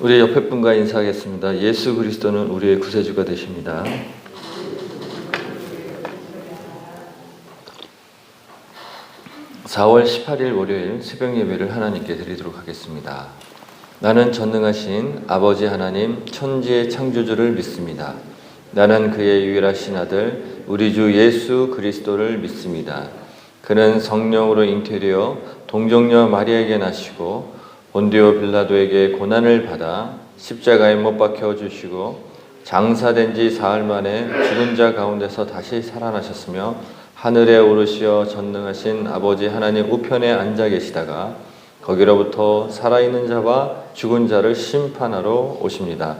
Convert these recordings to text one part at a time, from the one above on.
우리 옆에 분과 인사하겠습니다. 예수 그리스도는 우리의 구세주가 되십니다. (4월 18일) 월요일 새벽 예배를 하나님께 드리도록 하겠습니다. 나는 전능하신 아버지 하나님 천지의 창조주를 믿습니다. 나는 그의 유일하신 아들 우리 주 예수 그리스도를 믿습니다. 그는 성령으로 잉태되어 동정녀 마리아에게 나시고 본디오 빌라도에게 고난을 받아 십자가에 못 박혀 주시고 장사된 지 사흘 만에 죽은 자 가운데서 다시 살아나셨으며 하늘에 오르시어 전능하신 아버지 하나님 우편에 앉아 계시다가 거기로부터 살아있는 자와 죽은 자를 심판하러 오십니다.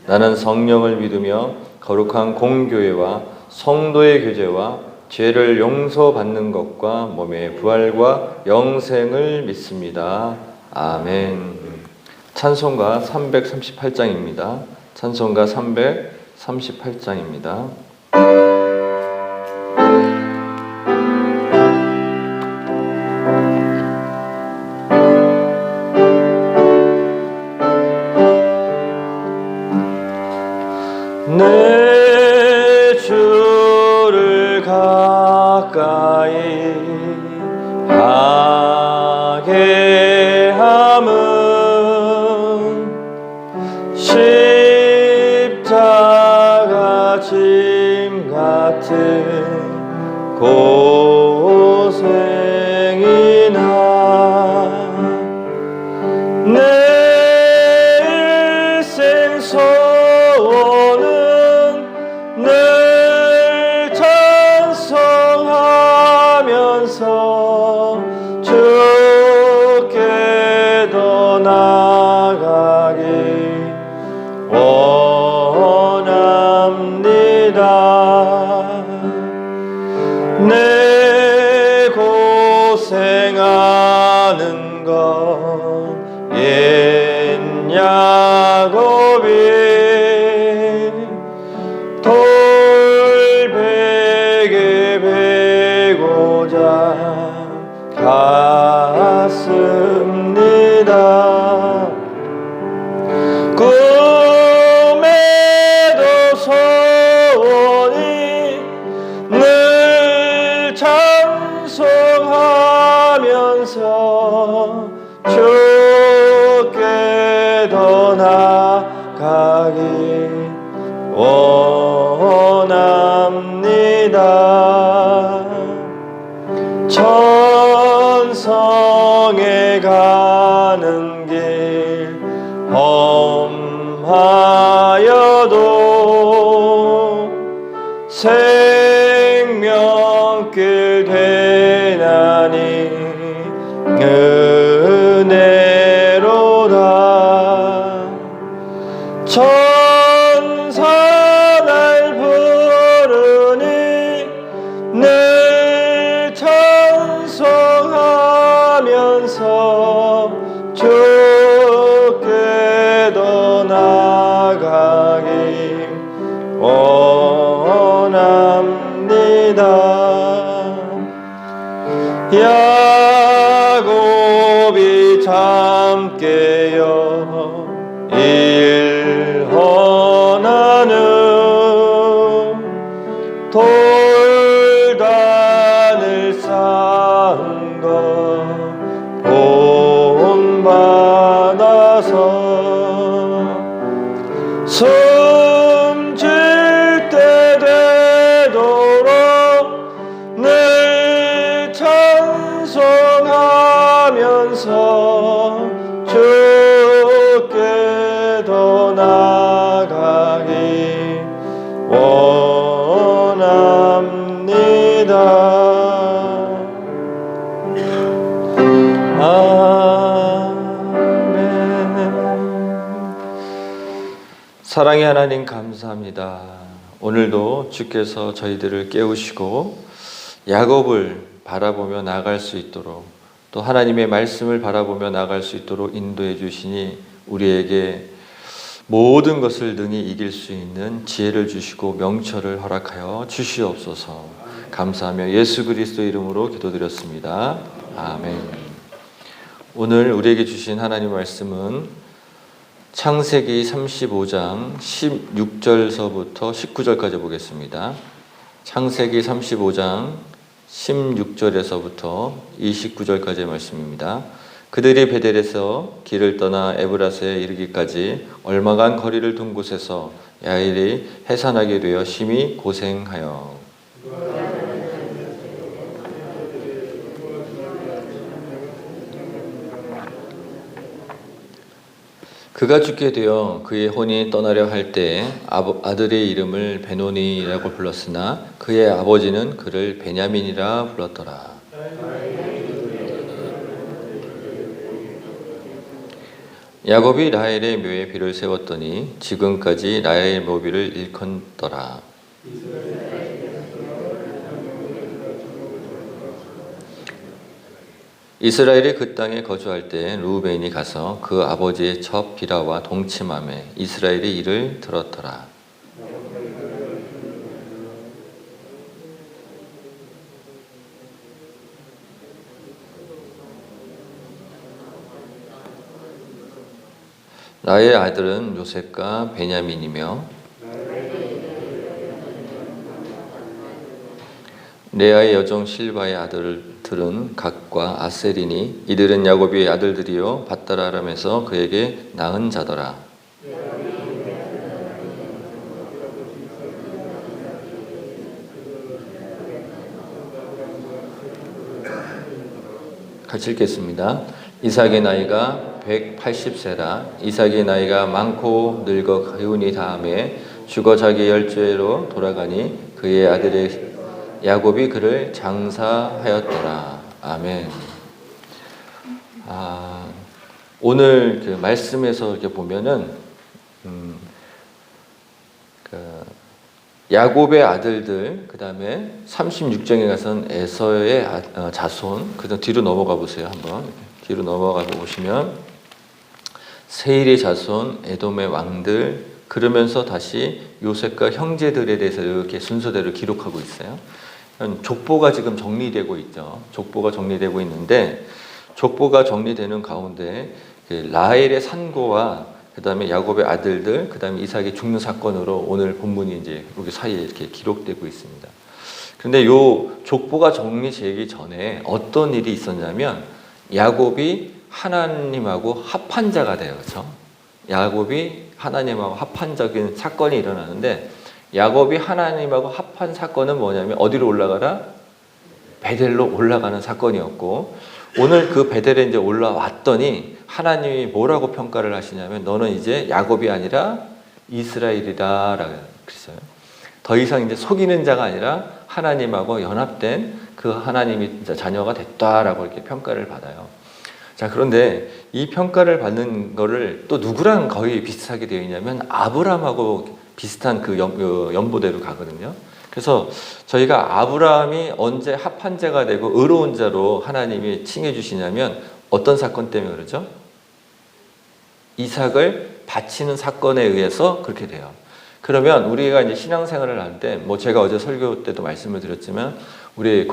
나는 성령을 믿으며 거룩한 공교회와 성도의 교제와 죄를 용서받는 것과 몸의 부활과 영생을 믿습니다. 아멘. 찬송가 338장입니다. 찬송가 338장입니다. 내 주를 가까이 하게 함은 십자가 짐 같은 고생이나 내 일생 소원은 늘 찬송하면서 주께 더 나아가기 원합니다. 내 고생하는 것 옛 야곱이 돌베개 베고자 갔습니다. 꿈에도 소원이 늘 찬송하면서 주께 더 나아가기 원합니다. 천성에 가는 길 험하여도 생명길 되나니 은혜로다. 천사 날 부르니 늘 찬송하면서 주께 더 나아가기 원합니다. 야곱이 잠 깨어 일어나는 돌단을 쌓은 것 본받아서 숨질 때 되도록 늘 찬송하면서 주께 더 나아가기 원합니다. 사랑의 하나님 감사합니다. 오늘도 주께서 저희들을 깨우시고 야곱을 바라보며 나아갈 수 있도록 또 하나님의 말씀을 바라보며 나아갈 수 있도록 인도해 주시니 우리에게 모든 것을 능히 이길 수 있는 지혜를 주시고 명철을 허락하여 주시옵소서. 감사하며 예수 그리스도 이름으로 기도드렸습니다. 아멘. 오늘 우리에게 주신 하나님 말씀은 창세기 35장 16절서부터 19절까지 보겠습니다. 창세기 35장 16절에서부터 29절까지의 말씀입니다. 그들이 베델에서 길을 떠나 에브라스에 이르기까지 얼마간 거리를 둔 곳에서 야일이 해산하게 되어 심히 고생하여 그가 죽게 되어 그의 혼이 떠나려 할 때에 아들의 이름을 베노니라고 불렀으나 그의 아버지는 그를 베냐민이라 불렀더라. 야곱이 라헬의 묘에 비를 세웠더니 지금까지 라헬 묘비를 일컫더라. 이스라엘이 그 땅에 거주할 때 르우벤이 가서 그 아버지의 첩 비라와 동침하며 이스라엘의 일을 들었더라. 라헬의 아들은 요셉과 베냐민이며 레아의 여종 실바의 아들들은 각과 아셀이니 이들은 야곱의 아들들이요 밧다라 아람에서 그에게 낳은 자더라. 같이 읽겠습니다. 이삭의 나이가 180세라. 이삭의 나이가 많고 늙어 기운이 다함에 죽어 자기 열조로 돌아가니 그의 아들의 야곱이 그를 장사하였더라. 아멘. 오늘 그 말씀에서 이렇게 보면은 야곱의 아들들, 그 다음에 36장에 가서는 에서의 자손, 그 다음 뒤로 넘어가 보세요. 한번 뒤로 넘어가 보시면 세일의 자손, 에돔의 왕들, 그러면서 다시 요셉과 형제들에 대해서 이렇게 순서대로 기록하고 있어요. 족보가 지금 정리되고 있죠. 족보가 정리되고 있는데 족보가 정리되는 가운데 라헬의 산고와 그 다음에 야곱의 아들들, 그 다음에 이삭이 죽는 사건으로 오늘 본문이 이제 여기 사이에 이렇게 기록되고 있습니다. 그런데 요 족보가 정리되기 전에 어떤 일이 있었냐면 야곱이 하나님하고 합한 자가 돼요. 그렇죠? 야곱이 하나님하고 합한적인 사건이 일어나는데 야곱이 하나님하고 합한 사건은 뭐냐면 어디로 올라가라? 베델로 올라가는 사건이었고 오늘 그 베델에 이제 올라왔더니 하나님이 뭐라고 평가를 하시냐면 너는 이제 야곱이 아니라 이스라엘이다라고 그랬어요. 더 이상 이제 속이는 자가 아니라 하나님하고 연합된 그 하나님이 자녀가 됐다라고 이렇게 평가를 받아요. 자, 그런데 이 평가를 받는 거를 또 누구랑 거의 비슷하게 되어 있냐면 아브라함하고 비슷한 그 연보대로 가거든요. 그래서 저희가 아브라함이 언제 합한 자가 되고 의로운 자로 하나님이 칭해 주시냐면 어떤 사건 때문에 그러죠? 이삭을 바치는 사건에 의해서 그렇게 돼요. 그러면 우리가 이제 신앙생활을 할 때, 뭐 제가 어제 설교 때도 말씀을 드렸지만, 우리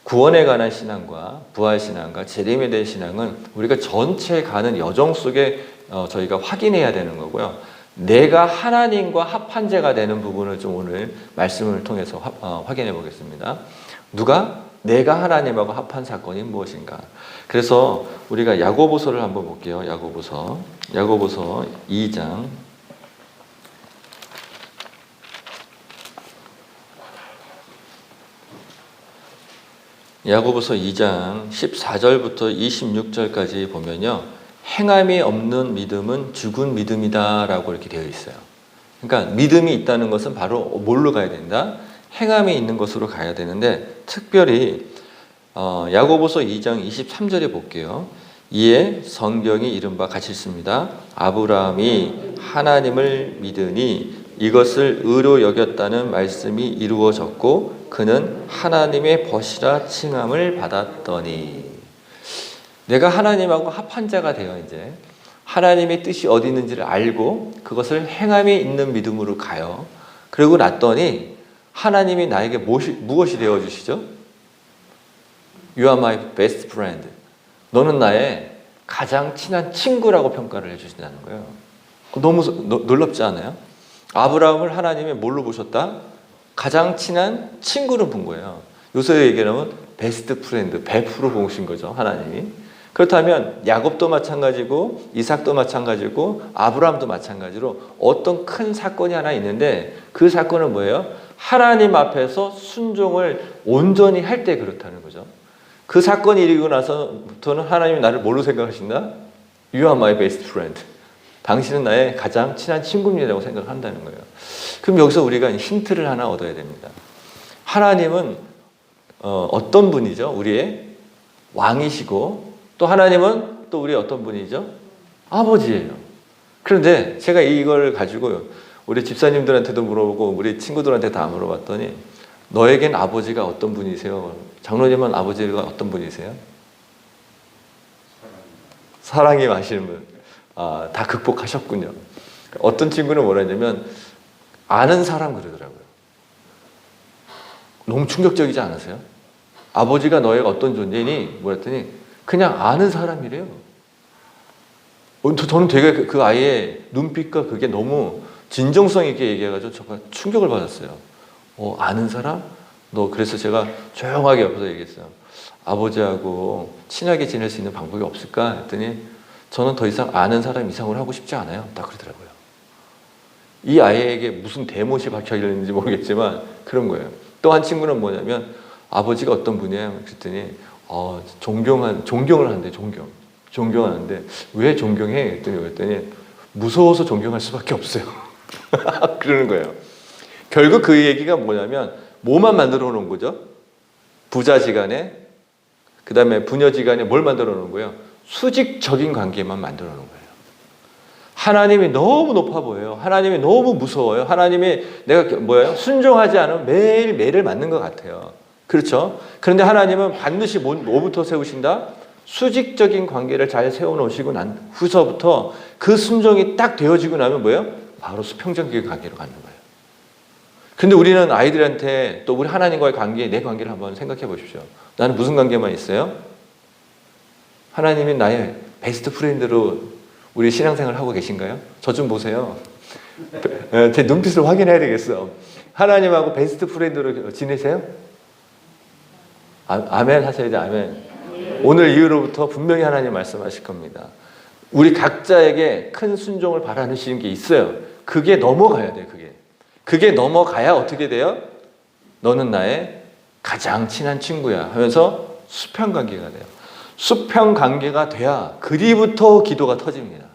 구원에 관한 신앙과 부활 신앙과 재림에 대한 신앙은 우리가 전체 가는 여정 속에 저희가 확인해야 되는 거고요. 내가 하나님과 합한 자가 되는 부분을 좀 오늘 말씀을 통해서 확인해 보겠습니다. 누가? 내가 하나님하고 합한 사건이 무엇인가? 그래서 우리가 야고보서를 한번 볼게요. 야고보서 2장 야고보서 2장 14절부터 26절까지 보면요. 행함이 없는 믿음은 죽은 믿음이다라고 이렇게 되어 있어요. 그러니까 믿음이 있다는 것은 바로 뭘로 가야 된다? 행함이 있는 것으로 가야 되는데 특별히 야고보서 2장 23절에 볼게요. 이에 성경이 이른바 같이 있습니다. 아브라함이 하나님을 믿으니 이것을 의로 여겼다는 말씀이 이루어졌고 그는 하나님의 벗이라 칭함을 받았더니 내가 하나님하고 합한 자가 되어 이제 하나님의 뜻이 어디 있는지를 알고 그것을 행함이 있는 믿음으로 가요. 그러고 났더니 하나님이 나에게 무엇이 되어주시죠? You are my best friend. 너는 나의 가장 친한 친구라고 평가를 해주신다는 거예요. 너무 놀랍지 않아요? 아브라함을 하나님이 뭘로 보셨다? 가장 친한 친구로 본 거예요. 요새 얘기하면 베스트 프렌드, 100% 보신 거죠, 하나님이. 그렇다면 야곱도 마찬가지고 이삭도 마찬가지고 아브라함도 마찬가지로 어떤 큰 사건이 하나 있는데 그 사건은 뭐예요? 하나님 앞에서 순종을 온전히 할 때 그렇다는 거죠. 그 사건이 일어나고 나서부터는 하나님이 나를 뭘로 생각하신다? You are my best friend. 당신은 나의 가장 친한 친구입니다라고 생각한다는 거예요. 그럼 여기서 우리가 힌트를 하나 얻어야 됩니다. 하나님은 어떤 분이죠? 우리의 왕이시고 또 하나님은 또 우리의 어떤 분이죠? 아버지예요. 그런데 제가 이걸 가지고 우리 집사님들한테도 물어보고 우리 친구들한테 다 물어봤더니 너에겐 아버지가 어떤 분이세요? 장로님은 아버지가 어떤 분이세요? 사랑이 마시는 분. 다 극복하셨군요. 어떤 친구는 뭐라 했냐면 아는 사람 그러더라고요. 너무 충격적이지 않으세요? 아버지가 너희가 어떤 존재니? 뭐랬더니 그냥 아는 사람이래요. 저는 되게 그 아이의 눈빛과 그게 너무 진정성 있게 얘기해가지고 제가 충격을 받았어요. 아는 사람? 그래서 제가 조용하게 옆에서 얘기했어요. 아버지하고 친하게 지낼 수 있는 방법이 없을까? 했더니 저는 더 이상 아는 사람 이상으로 하고 싶지 않아요. 딱 그러더라고요. 이 아이에게 무슨 대못이 박혀 있는지 모르겠지만 그런 거예요. 또 한 친구는 뭐냐면 아버지가 어떤 분이에요? 그랬더니 존경을 한대. 존경하는데 왜 존경해? 그랬더니 무서워서 존경할 수밖에 없어요. 그러는 거예요. 결국 그 얘기가 뭐냐면 뭐만 만들어 놓은 거죠? 부자지간에 그 다음에 부녀지간에 뭘 만들어 놓은 거예요? 수직적인 관계만 만들어 놓은 거예요. 하나님이 너무 높아 보여요. 하나님이 너무 무서워요. 하나님이 내가 순종하지 않으면 매일 매를 맞는 것 같아요. 그렇죠? 그런데 하나님은 반드시 뭐부터 세우신다? 수직적인 관계를 잘 세워놓으시고 난 후서부터 그 순종이 딱 되어지고 나면 바로 수평적인 관계로 가는 거예요. 근데 우리는 아이들한테 또 우리 하나님과의 관계, 내 관계를 한번 생각해 보십시오. 나는 무슨 관계만 있어요? 하나님이 나의 베스트 프렌드로 우리 신앙생활 하고 계신가요? 저 좀 보세요. 제 눈빛을 확인해야 되겠어. 하나님하고 베스트 프렌드로 지내세요? 아멘 하셔야지, 아멘. 오늘 이후로부터 분명히 하나님 말씀하실 겁니다. 우리 각자에게 큰 순종을 바라시는 게 있어요. 그게 넘어가야 돼요, 그게 넘어가야 어떻게 돼요? 너는 나의 가장 친한 친구야 하면서 수평 관계가 돼요. 수평 관계가 돼야 그리부터 기도가 터집니다.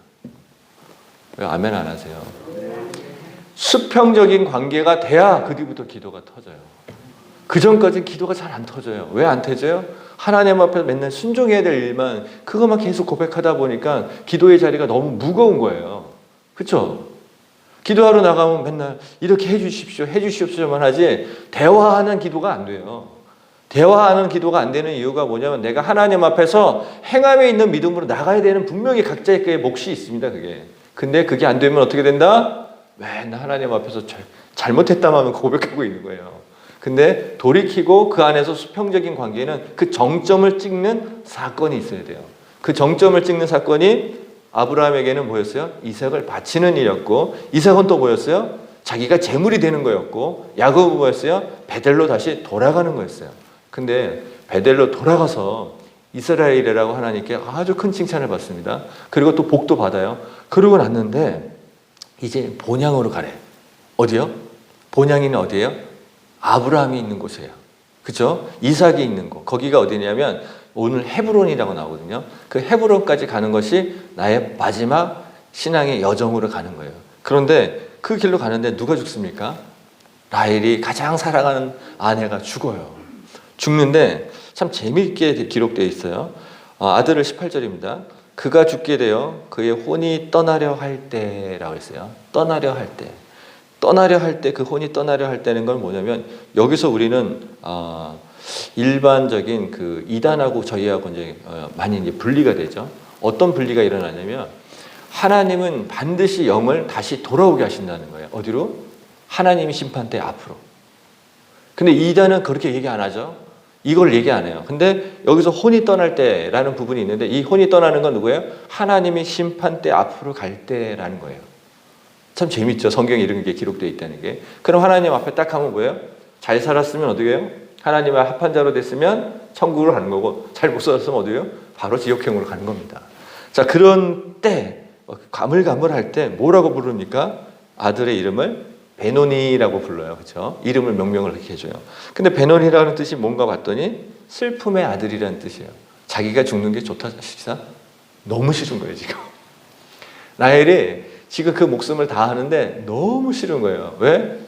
왜 아멘 안 하세요? 수평적인 관계가 돼야 그리부터 기도가 터져요. 그 전까지 기도가 잘 안 터져요. 왜 안 터져요? 하나님 앞에 맨날 순종해야 될 일만 그것만 계속 고백하다 보니까 기도의 자리가 너무 무거운 거예요. 그렇죠? 기도하러 나가면 맨날 이렇게 해주십시오만 하지 대화하는 기도가 안 돼요. 대화하는 기도가 안 되는 이유가 뭐냐면 내가 하나님 앞에서 행함에 있는 믿음으로 나가야 되는 분명히 각자의 몫이 있습니다. 근데 그게 안 되면 어떻게 된다? 맨날 하나님 앞에서 잘못했다만 고백하고 있는 거예요. 근데 돌이키고 그 안에서 수평적인 관계는 그 정점을 찍는 사건이 있어야 돼요. 그 정점을 찍는 사건이 아브라함에게는 뭐였어요? 이삭을 바치는 일이었고, 이삭은 또 뭐였어요? 자기가 제물이 되는 거였고, 야곱은 뭐였어요? 베델로 다시 돌아가는 거였어요. 근데 베델로 돌아가서 이스라엘이라고 하나님께 아주 큰 칭찬을 받습니다. 그리고 또 복도 받아요. 그러고 났는데 이제 본향으로 가래. 어디요? 본향이는 어디예요? 아브라함이 있는 곳이에요. 그죠? 이삭이 있는 곳. 거기가 어디냐면 오늘 헤브론이라고 나오거든요. 그 헤브론까지 가는 것이 나의 마지막 신앙의 여정으로 가는 거예요. 그런데 그 길로 가는데 누가 죽습니까? 라헬이 가장 사랑하는 아내가 죽어요. 죽는데 참 재미있게 기록되어 있어요. 아들을 18절입니다. 그가 죽게 되어 그의 혼이 떠나려 할 때라고 했어요. 떠나려 할 때. 그 혼이 떠나려 할 때는 건 뭐냐면 여기서 우리는 일반적인 그 이단하고 저희하고 이제 많이 이제 분리가 되죠. 어떤 분리가 일어나냐면 하나님은 반드시 영을 다시 돌아오게 하신다는 거예요. 어디로? 하나님이 심판대 앞으로. 근데 이단은 그렇게 얘기 안 하죠. 이걸 얘기 안 해요. 근데 여기서 혼이 떠날 때라는 부분이 있는데 이 혼이 떠나는 건 누구예요? 하나님이 심판대 앞으로 갈 때라는 거예요. 참 재밌죠. 성경에 이런 게 기록되어 있다는 게. 그럼 하나님 앞에 딱 하면 뭐예요? 잘 살았으면 어떻게 해요? 하나님과 합한 자로 됐으면 천국으로 가는 거고, 잘 못 살았으면 어디요? 에 바로 지옥행으로 가는 겁니다. 자, 그런 때 가물가물할 때 뭐라고 부르니까 아들의 이름을 베노니라고 불러요. 그렇죠? 이름을 명명을 이렇게 해줘요. 근데 베노니라는 뜻이 뭔가 봤더니 슬픔의 아들이라는 뜻이에요. 자기가 죽는 게 좋다 시사? 너무 싫은 거예요, 지금. 라헬이 지금 그 목숨을 다하는데 너무 싫은 거예요. 왜?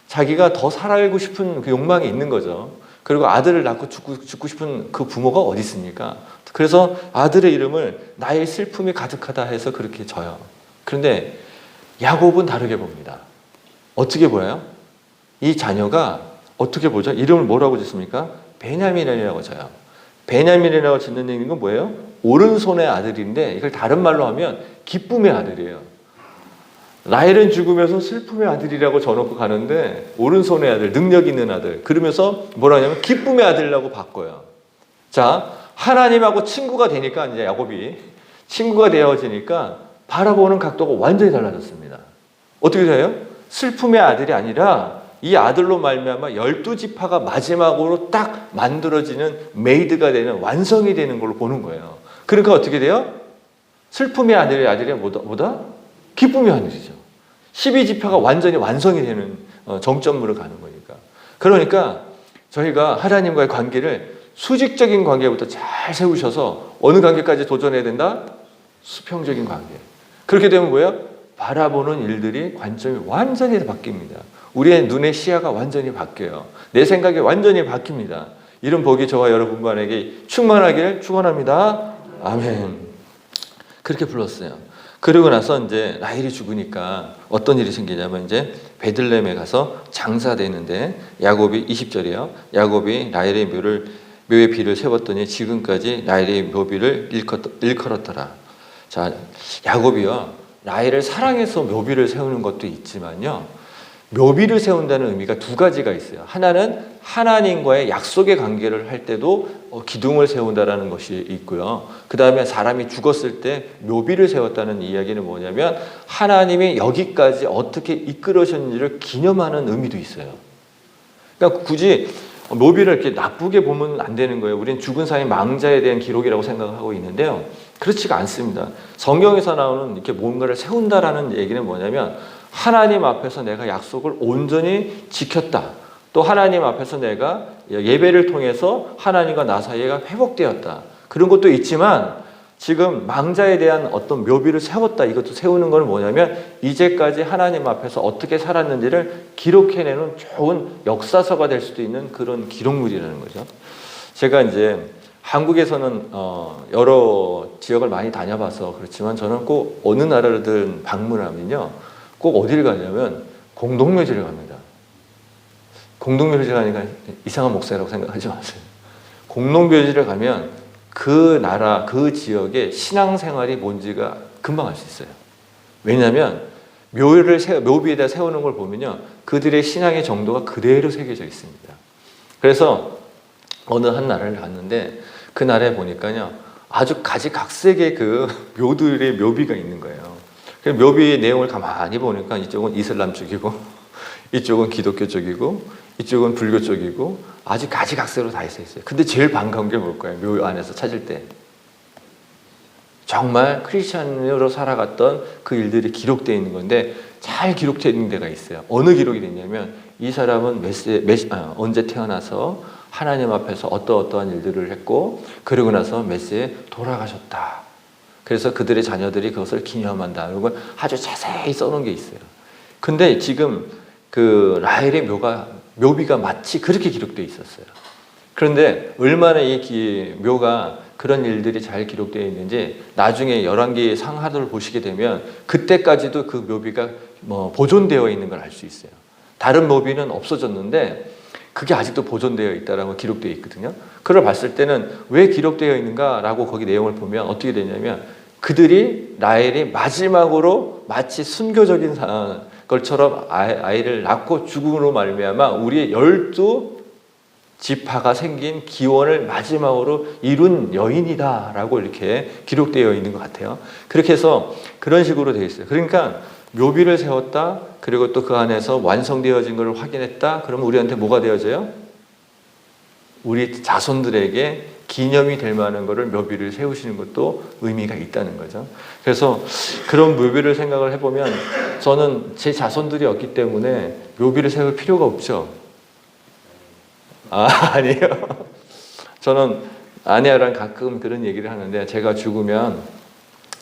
자기가 더 살아가고 싶은 그 욕망이 있는 거죠. 그리고 아들을 낳고 죽고 싶은 그 부모가 어디 있습니까? 그래서 아들의 이름을 나의 슬픔이 가득하다 해서 그렇게 져요. 그런데 야곱은 다르게 봅니다. 어떻게 보여요? 이 자녀가 어떻게 보죠? 이름을 뭐라고 짓습니까? 베냐민이라고 져요. 베냐민이라고 짓는 건 뭐예요? 오른손의 아들인데 이걸 다른 말로 하면 기쁨의 아들이에요. 라헬은 죽으면서 슬픔의 아들이라고 져놓고 가는데 오른손의 아들, 능력 있는 아들. 그러면서 뭐라 하냐면 기쁨의 아들이라고 바꿔요. 자, 하나님하고 친구가 되니까 이제 야곱이 친구가 되어지니까 바라보는 각도가 완전히 달라졌습니다. 어떻게 돼요? 슬픔의 아들이 아니라 이 아들로 말미암아 12지파가 마지막으로 딱 만들어지는 메이드가 되는 완성이 되는 걸로 보는 거예요. 그러니까 어떻게 돼요? 슬픔의 아들이 뭐다? 기쁨의 아들이죠. 12지파가 완전히 완성이 되는 정점으로 가는 거니까. 그러니까 저희가 하나님과의 관계를 수직적인 관계부터 잘 세우셔서 어느 관계까지 도전해야 된다? 수평적인 관계. 그렇게 되면 뭐예요? 바라보는 일들이 관점이 완전히 바뀝니다. 우리의 눈의 시야가 완전히 바뀌어요. 내 생각이 완전히 바뀝니다. 이런 복이 저와 여러분에게 충만하기를 축원합니다. 아멘. 그렇게 불렀어요. 그러고 나서 이제 라헬이 죽으니까 어떤 일이 생기냐면 이제 베들레헴에 가서 장사되는데 야곱이 20절이에요. 야곱이 라헬의 묘의 비를 세웠더니 지금까지 라헬의 묘비를 일컬었더라. 자, 야곱이요. 라헬을 사랑해서 묘비를 세우는 것도 있지만요. 묘비를 세운다는 의미가 두 가지가 있어요. 하나는 하나님과의 약속의 관계를 할 때도 기둥을 세운다라는 것이 있고요. 그 다음에 사람이 죽었을 때 묘비를 세웠다는 이야기는 뭐냐면 하나님이 여기까지 어떻게 이끌으셨는지를 기념하는 의미도 있어요. 그러니까 굳이 묘비를 이렇게 나쁘게 보면 안 되는 거예요. 우리는 죽은 사람의 망자에 대한 기록이라고 생각하고 있는데요. 그렇지가 않습니다. 성경에서 나오는 이렇게 뭔가를 세운다라는 얘기는 뭐냐면 하나님 앞에서 내가 약속을 온전히 지켰다. 또 하나님 앞에서 내가 예배를 통해서 하나님과 나 사이가 회복되었다. 그런 것도 있지만 지금 망자에 대한 어떤 묘비를 세웠다. 이것도 세우는 건 뭐냐면 이제까지 하나님 앞에서 어떻게 살았는지를 기록해내는 좋은 역사서가 될 수도 있는 그런 기록물이라는 거죠. 제가 이제 한국에서는 여러 지역을 많이 다녀봐서 그렇지만 저는 꼭 어느 나라든 방문하면요. 꼭 어디를 가냐면 공동묘지를 갑니다. 공동묘지를 가니까 이상한 목사라고 생각하지 마세요. 공동묘지를 가면 그 나라, 그 지역의 신앙생활이 뭔지가 금방 알 수 있어요. 왜냐하면 묘비에다 세우는 걸 보면요. 그들의 신앙의 정도가 그대로 새겨져 있습니다. 그래서 어느 한 나라를 갔는데 그 나라에 보니까요. 아주 가지각색의 그 묘들의 묘비가 있는 거예요. 묘비의 내용을 가만히 보니까 이쪽은 이슬람 쪽이고 이쪽은 기독교 쪽이고 이쪽은 불교 쪽이고 아주 가지각색으로 다 있어요. 근데 제일 반가운 게 뭘까요? 묘 안에서 찾을 때 정말 크리스찬으로 살아갔던 그 일들이 기록되어 있는 건데 잘 기록되어 있는 데가 있어요. 어느 기록이 됐냐면 이 사람은 언제 태어나서 하나님 앞에서 어떠한 일들을 했고 그러고 나서 몇 세에 돌아가셨다. 그래서 그들의 자녀들이 그것을 기념한다. 이런 걸 아주 자세히 써놓은 게 있어요. 근데 지금 그 라헬의 묘비가 마치 그렇게 기록되어 있었어요. 그런데 얼마나 이 묘가 그런 일들이 잘 기록되어 있는지 나중에 열왕기 상하도를 보시게 되면 그때까지도 그 묘비가 보존되어 있는 걸 알 수 있어요. 다른 묘비는 없어졌는데 그게 아직도 보존되어 있다라고 기록되어 있거든요. 그걸 봤을 때는 왜 기록되어 있는가라고 거기 내용을 보면 어떻게 되냐면 그들이 라헬이 마지막으로 마치 순교적인 것처럼 아이를 낳고 죽음으로 말미암아 우리의 12지파가 생긴 기원을 마지막으로 이룬 여인이다라고 이렇게 기록되어 있는 것 같아요. 그렇게 해서 그런 식으로 되어 있어요. 그러니까 묘비를 세웠다, 그리고 또 그 안에서 완성되어진 것을 확인했다. 그러면 우리한테 뭐가 되어져요? 우리 자손들에게 기념이 될 만한 것을 묘비를 세우시는 것도 의미가 있다는 거죠. 그래서 그런 묘비를 생각을 해보면 저는 제 자손들이 없기 때문에 묘비를 세울 필요가 없죠. 아니에요. 저는 아내랑 가끔 그런 얘기를 하는데, 제가 죽으면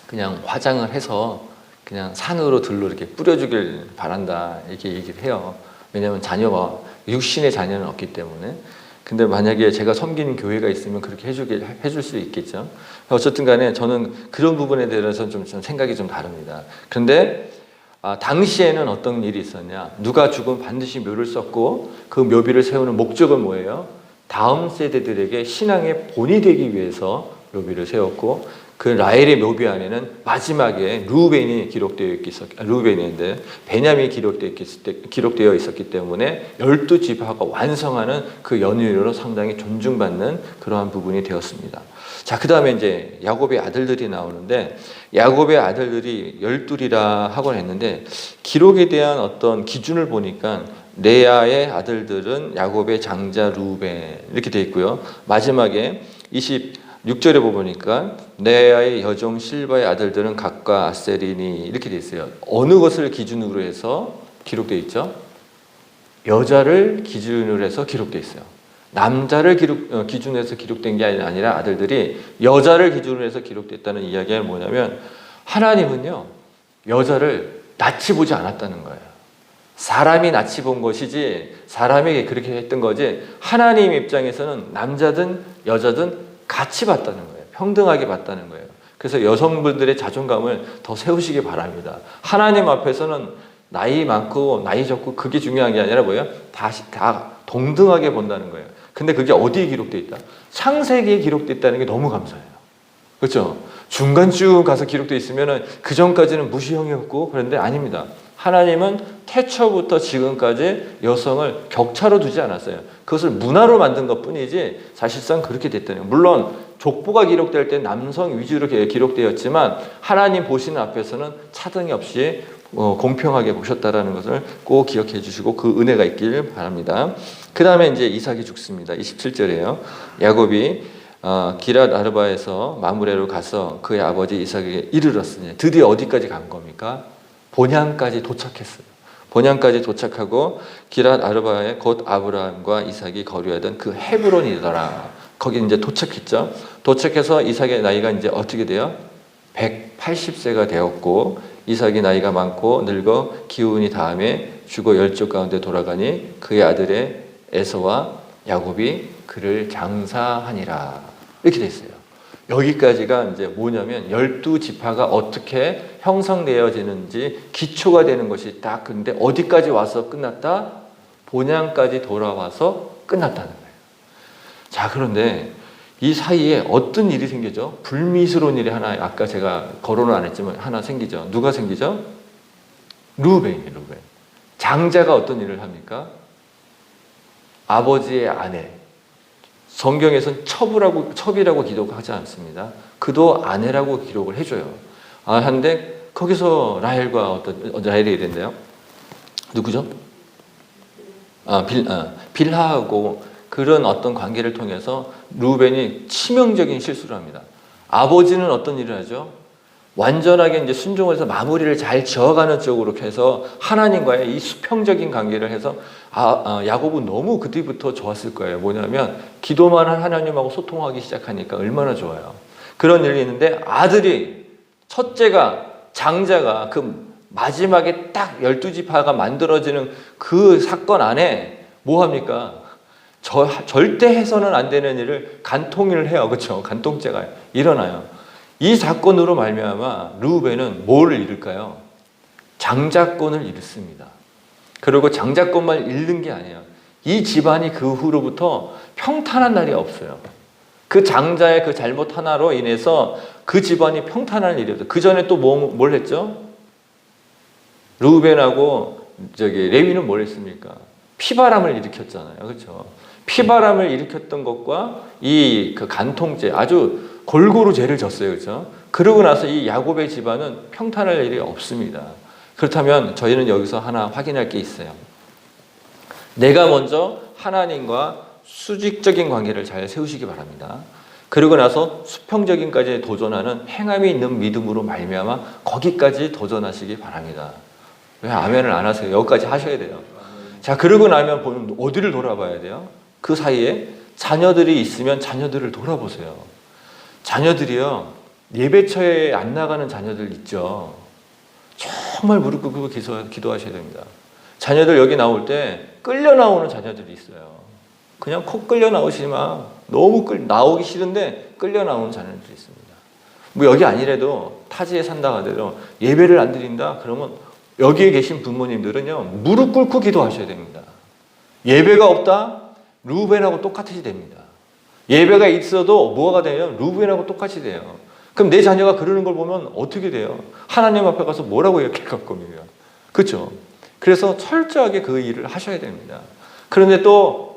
그냥 화장을 해서 그냥 산으로 들로 이렇게 뿌려주길 바란다, 이렇게 얘기를 해요. 왜냐하면 자녀가, 육신의 자녀는 없기 때문에. 근데 만약에 제가 섬기는 교회가 있으면 그렇게 해줄 수 있겠죠. 어쨌든 간에 저는 그런 부분에 대해서는 좀 생각이 좀 다릅니다. 그런데 당시에는 어떤 일이 있었냐. 누가 죽으면 반드시 묘를 썼고, 그 묘비를 세우는 목적은 뭐예요? 다음 세대들에게 신앙의 본이 되기 위해서 묘비를 세웠고, 그 라헬의 묘비 안에는 마지막에 루벤이 루벤인데 베냐민이 기록되어 있었기 때문에 12지파가 완성하는 그 연유로 상당히 존중받는 그러한 부분이 되었습니다. 자, 그 다음에 이제 야곱의 아들들이 나오는데, 야곱의 아들들이 12이라 하곤 했는데, 기록에 대한 어떤 기준을 보니까 레아의 아들들은 야곱의 장자 루벤 이렇게 되어 있고요. 마지막에 26절에 보니까 레아의 여종 실바의 아들들은 각과 아세리니 이렇게 되어 있어요. 어느 것을 기준으로 해서 기록되어 있죠? 여자를 기준으로 해서 기록되어 있어요. 남자를 기준으로 해서 기록된 게 아니라 아들들이 여자를 기준으로 해서 기록됐다는 이야기가 뭐냐면, 하나님은요 여자를 낯이 보지 않았다는 거예요. 사람이 낯이 본 것이지 사람에게 그렇게 했던 거지, 하나님 입장에서는 남자든 여자든 같이 봤다는 거예요. 평등하게 봤다는 거예요. 그래서 여성분들의 자존감을 더 세우시기 바랍니다. 하나님 앞에서는 나이 많고 나이 적고 그게 중요한 게 아니라 뭐예요? 다 동등하게 본다는 거예요. 근데 그게 어디에 기록되어 있다? 창세기에 기록되어 있다는 게 너무 감사해요. 그렇죠? 중간쯤 가서 기록되어 있으면 그 전까지는 무시형이었고, 그런데 아닙니다. 하나님은 태초부터 지금까지 여성을 격차로 두지 않았어요. 그것을 문화로 만든 것뿐이지 사실상 그렇게 됐다는 거예요. 물론 족보가 기록될 때 남성 위주로 기록되었지만 하나님 보시는 앞에서는 차등이 없이 공평하게 보셨다라는 것을 꼭 기억해 주시고 그 은혜가 있길 바랍니다. 그 다음에 이제 이삭이 죽습니다. 27절이에요. 야곱이 기랏 아르바에서 마므레로 가서 그의 아버지 이삭에게 이르렀으니, 드디어 어디까지 간 겁니까? 본향까지 도착했어요. 본향까지 도착하고 기랏 아르바에 곧 아브라함과 이삭이 거류하던 그 헤브론이더라. 거기 이제 도착했죠. 도착해서 이삭의 나이가 이제 어떻게 돼요? 180세가 되었고, 이삭이 나이가 많고 늙어 기운이 다음에 죽어 열쪽 가운데 돌아가니 그의 아들의 에서와 야곱이 그를 장사하니라. 이렇게 돼 있어요. 여기까지가 이제 뭐냐면 12지파가 어떻게 형성되어지는지 기초가 되는 것이 딱, 근데 어디까지 와서 끝났다? 본향까지 돌아와서 끝났다는 거예요. 자, 그런데 이 사이에 어떤 일이 생기죠? 불미스러운 일이 하나, 아까 제가 거론을 안 했지만 하나 생기죠. 누가 생기죠? 루벤이에요. 루벤. 장자가 어떤 일을 합니까? 아버지의 아내. 성경에서는 첩이라고 기록하지 않습니다. 그도 아내라고 기록을 해줘요. 한데 거기서 라헬과 라헬이 된대요. 누구죠? 빌하하고 그런 어떤 관계를 통해서 루벤이 치명적인 실수를 합니다. 아버지는 어떤 일을 하죠? 완전하게 이제 순종을 해서 마무리를 잘 지어가는 쪽으로 해서 하나님과의 이 수평적인 관계를 해서 야곱은 너무 그때부터 좋았을 거예요. 뭐냐면 기도만 한 하나님하고 소통하기 시작하니까 얼마나 좋아요. 그런 일이 있는데 아들이, 첫째가, 장자가 그 마지막에 딱 12지파가 만들어지는 그 사건 안에 뭐 합니까? 절대 해서는 안 되는 일을 간통을 해요. 그렇죠? 간통죄가 일어나요. 이 사건으로 말미암아 르우벤은 뭘 잃을까요? 장자권을 잃습니다. 그리고 장자권만 잃는 게 아니에요. 이 집안이 그 후로부터 평탄한 날이 없어요. 그 장자의 그 잘못 하나로 인해서 그 집안이 평탄할 일이 없어요. 그 전에 또 뭘 했죠? 르우벤하고 레위는 뭘 했습니까? 피바람을 일으켰잖아요. 그렇죠? 피바람을 일으켰던 것과 이 그 간통죄, 아주 골고루 죄를 졌어요. 그렇죠? 그러고 나서 이 야곱의 집안은 평탄할 일이 없습니다. 그렇다면 저희는 여기서 하나 확인할 게 있어요. 내가 먼저 하나님과 수직적인 관계를 잘 세우시기 바랍니다. 그러고 나서 수평적인까지 도전하는 행함이 있는 믿음으로 말미암아 거기까지 도전하시기 바랍니다. 왜 아멘을 안 하세요? 여기까지 하셔야 돼요. 자, 그러고 나면 보면 어디를 돌아봐야 돼요? 그 사이에 자녀들이 있으면 자녀들을 돌아보세요. 자녀들이요, 예배처에 안 나가는 자녀들 있죠. 정말 무릎 꿇고 기도하셔야 됩니다. 자녀들 여기 나올 때 끌려 나오는 자녀들이 있어요. 그냥 콕 끌려 나오시지만 너무 나오기 싫은데 끌려 나오는 자녀들이 있습니다. 뭐 여기 아니래도 타지에 산다 하더라도 예배를 안 드린다 그러면 여기에 계신 부모님들은요, 무릎 꿇고 기도하셔야 됩니다. 예배가 없다? 르우벤하고 똑같이 됩니다. 예배가 있어도 뭐가 되냐면 르우벤하고 똑같이 돼요. 그럼 내 자녀가 그러는 걸 보면 어떻게 돼요? 하나님 앞에 가서 뭐라고 얘기할 겁니까? 그렇죠? 그래서 철저하게 그 일을 하셔야 됩니다. 그런데 또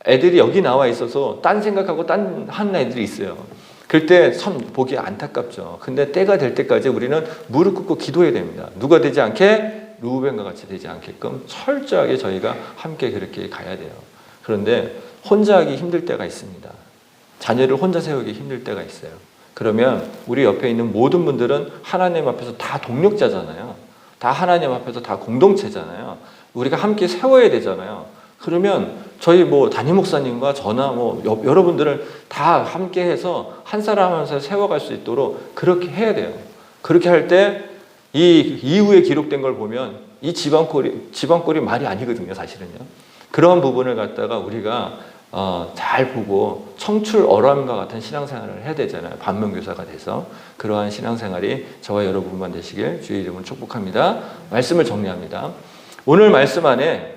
애들이 여기 나와 있어서 딴 생각하고 딴 하는 애들이 있어요. 그럴 때 참 보기 안타깝죠. 근데 때가 될 때까지 우리는 무릎 꿇고 기도해야 됩니다. 누가 되지 않게? 르우벤과 같이 되지 않게끔 철저하게 저희가 함께 그렇게 가야 돼요. 그런데 혼자 하기 힘들 때가 있습니다. 자녀를 혼자 세우기 힘들 때가 있어요. 그러면 우리 옆에 있는 모든 분들은 하나님 앞에서 다 동력자잖아요. 다 하나님 앞에서 다 공동체잖아요. 우리가 함께 세워야 되잖아요. 그러면 저희 담임 목사님과 저나 여러분들을 다 함께 해서 한 사람 한 사람 세워갈 수 있도록 그렇게 해야 돼요. 그렇게 할 때 이 이후에 기록된 걸 보면 이 지방골이 말이 아니거든요, 사실은요. 그런 부분을 갖다가 우리가 잘 보고 청출 어람과 같은 신앙생활을 해야 되잖아요. 반면교사가 돼서 그러한 신앙생활이 저와 여러분만 되시길 주의 이름으로 축복합니다. 말씀을 정리합니다. 오늘 말씀 안에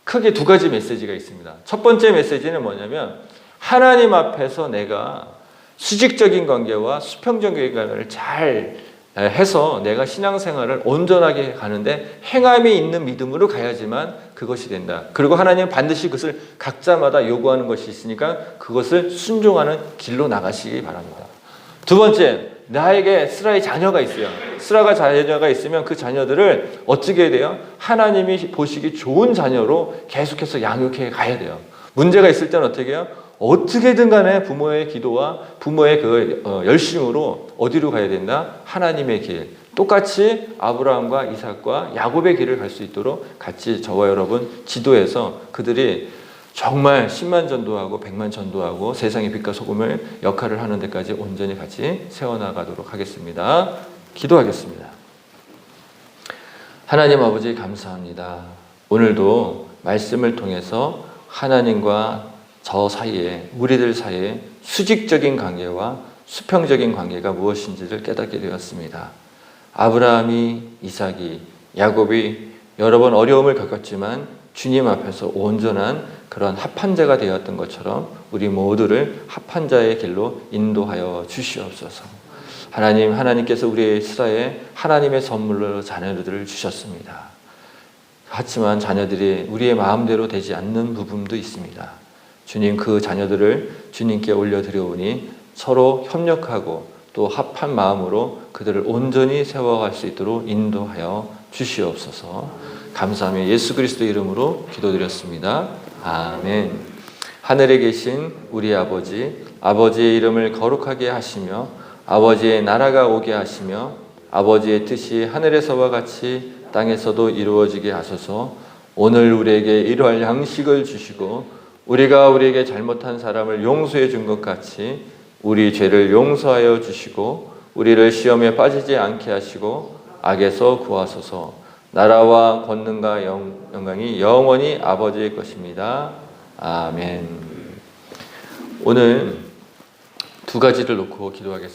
크게 두 가지 메시지가 있습니다. 첫 번째 메시지는 뭐냐면 하나님 앞에서 내가 수직적인 관계와 수평적인 관계를 잘 해서 내가 신앙생활을 온전하게 가는데 행함이 있는 믿음으로 가야지만 그것이 된다. 그리고 하나님은 반드시 그것을 각자마다 요구하는 것이 있으니까 그것을 순종하는 길로 나가시기 바랍니다. 두 번째, 나에게 스라의 자녀가 있어요. 스라가 자녀가 있으면 그 자녀들을 어떻게 해야 돼요? 하나님이 보시기 좋은 자녀로 계속해서 양육해 가야 돼요. 문제가 있을 때는 어떻게 해요? 어떻게든 간에 부모의 기도와 부모의 열심으로 어디로 가야 된다? 하나님의 길. 똑같이 아브라함과 이삭과 야곱의 길을 갈 수 있도록 같이 저와 여러분 지도해서 그들이 정말 10만 전도하고 100만 전도하고 세상의 빛과 소금을 역할을 하는 데까지 온전히 같이 세워나가도록 하겠습니다. 기도하겠습니다. 하나님 아버지 감사합니다. 오늘도 말씀을 통해서 하나님과 저 사이에, 우리들 사이에 수직적인 관계와 수평적인 관계가 무엇인지를 깨닫게 되었습니다. 아브라함이, 이삭이, 야곱이 여러 번 어려움을 겪었지만 주님 앞에서 온전한 그런 합한 자가 되었던 것처럼 우리 모두를 합한 자의 길로 인도하여 주시옵소서. 하나님께서 우리의 스라에 하나님의 선물로 자녀들을 주셨습니다. 하지만 자녀들이 우리의 마음대로 되지 않는 부분도 있습니다. 주님, 그 자녀들을 주님께 올려드려오니 서로 협력하고 또 합한 마음으로 그들을 온전히 세워갈 수 있도록 인도하여 주시옵소서. 감사하며 예수 그리스도 이름으로 기도드렸습니다. 아멘. 하늘에 계신 우리 아버지, 아버지의 이름을 거룩하게 하시며 아버지의 나라가 오게 하시며 아버지의 뜻이 하늘에서와 같이 땅에서도 이루어지게 하소서. 오늘 우리에게 일할 양식을 주시고 우리가 우리에게 잘못한 사람을 용서해 준 것 같이 우리 죄를 용서하여 주시고 우리를 시험에 빠지지 않게 하시고 악에서 구하소서. 나라와 권능과 영광이 영원히 아버지의 것입니다. 아멘. 오늘 두 가지를 놓고 기도하겠습니다.